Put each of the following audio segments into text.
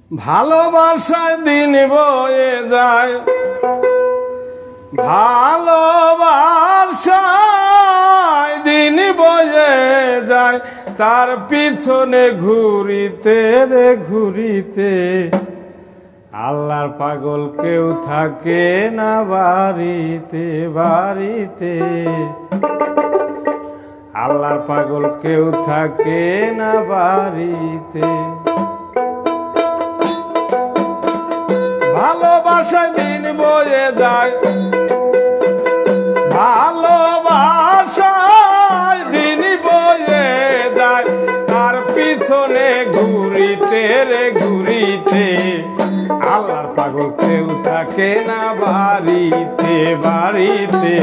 ভালোবাসায় দিন বয়ে যায়, ভালোবাসায় দিন বয়ে যায়, তার পিছনে ঘুরিতে রে ঘুরিতে আল্লাহর পাগল কেউ থাকে না বাড়িতে বাড়িতে। আল্লাহর পাগল কেউ থাকে না বাড়িতে। ভালোবাসায় দিন বয়ে যায়, ভালোবাসায় দিন বয়ে যায়, তার পিছনে ঘুরিতে রে ঘুরিতে আল্লাহর পাগল কেউ থাকে না বাড়িতে বাড়িতে।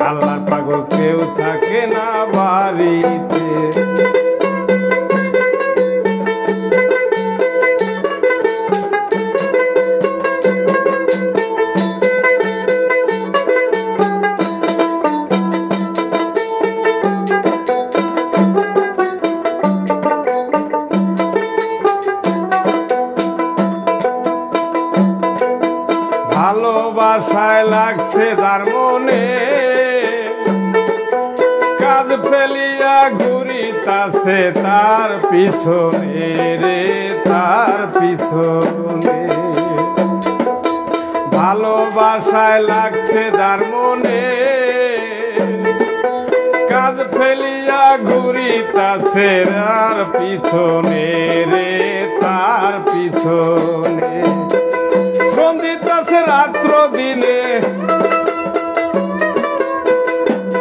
আল্লাহর পাগল কেউ থাকে না বাড়িতে। ভালোবাসায় লাগছে তার মনে, কাজ ফেলিয়া ঘুরিতাছে তার পিছনে রে তার পিছনে। ভালোবাসায় লাগছে তার মনে, কাজ ফেলিয়া ঘুরিতাছে তার পিছনে রে তার পিছনে। শ্রম দিতাছে রাত্র দিনে,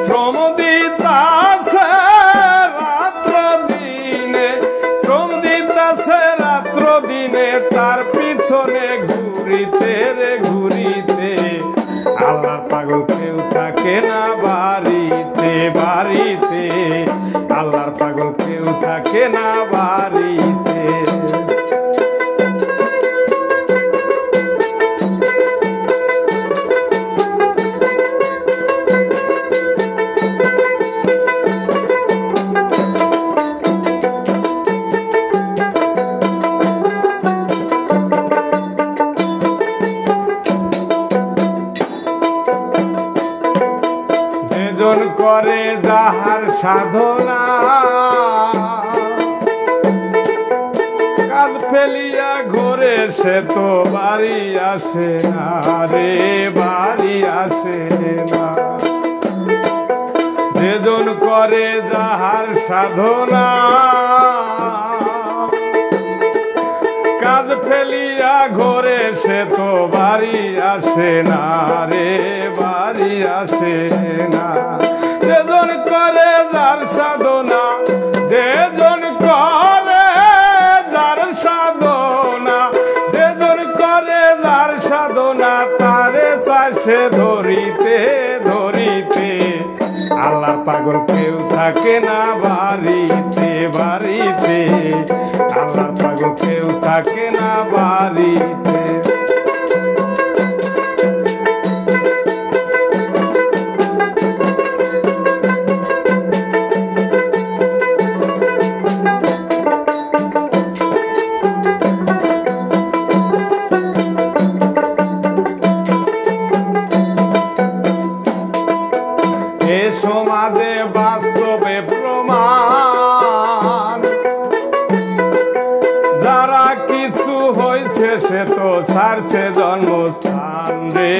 শ্রম দিতাছে রাত্র দিনে, শ্রম দিতাছে রাত্র দিনে, তার পিছনে ঘুরিতে রে ঘুরিতে আল্লাহর পাগল কেউ থাকে না বাড়িতে বাড়িতে। আল্লাহর পাগল কেউ থাকে না বাড়িতে। যেজন করে যাহার সাধনা, কাজ ফেলিয়া ঘরে সে তো বাড়ি আসে না রে বাড়ি আসে না। যেজন করে যাহার সাধনা, কাজ ফেলিয়া ঘরে সে তো বাড়ি আসে না রে বাড়ি আসে না। যেজন করে যার সাধনা, যেজন করে যার সাধনা, যেজন করে যার সাধনা, তারে চাষে ধরিতে ধরিতে আল্লাহর পাগল কেউ থাকে না বাড়িতে বাড়িতে। আল্লাহর পাগল কেউ থাকে না বাড়িতে। এ সমাজে বাস্তবে প্রমাণ, যারা কিছু হয়েছে সে তো ছাড়ছে জন্মস্থান রে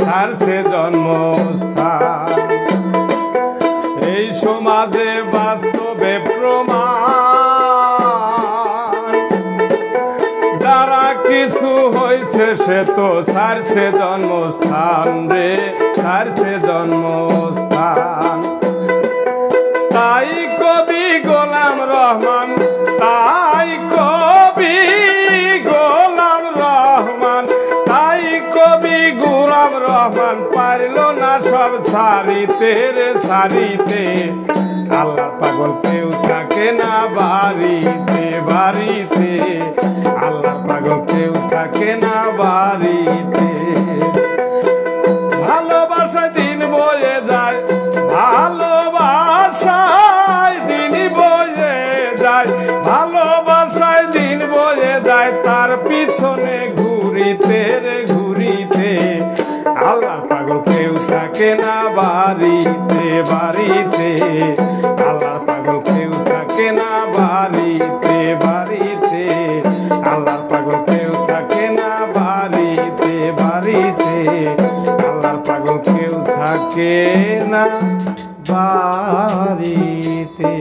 ছাড়ছে জন্মস্থান। এই সমাজে বাস্তবে প্রমাণ, যারা কিছু হয়েছে সে তো ছাড়ছে জন্মস্থান রে ছাড়ছে জন্মস্থান। তাই কবি গোলাম রহমান, তাই কবি গোলাম রহমান, তাই কবি গোলাম রহমান পারল না সব ছাড়িতে রে ছাড়িতে। আল্লাহর পাগল কেউ থাকে না বাড়িতে বাড়িতে। আল্লাহর পাগল কেউ থাকে না বাড়িতে। ভালোবাসায় দিন বয়ে যায়, ভালোবাসায় দিন বয়ে যায়, ভালোবাসায় দিন বয়ে যায়, তার তার পিছনে ঘুরিতে রে ঘুরিতে আল্লাহর পাগল কেউ থাকে না বাড়িতে বাড়িতে আল্লাহর পাগল কেউ থাকে না বাড়িতে বাড়িতে আল্লাহর পাগল কেউ থাকে না বাড়িতে বাড়িতে আল্লাহর পাগল কেউ থাকে না বাড়িতে।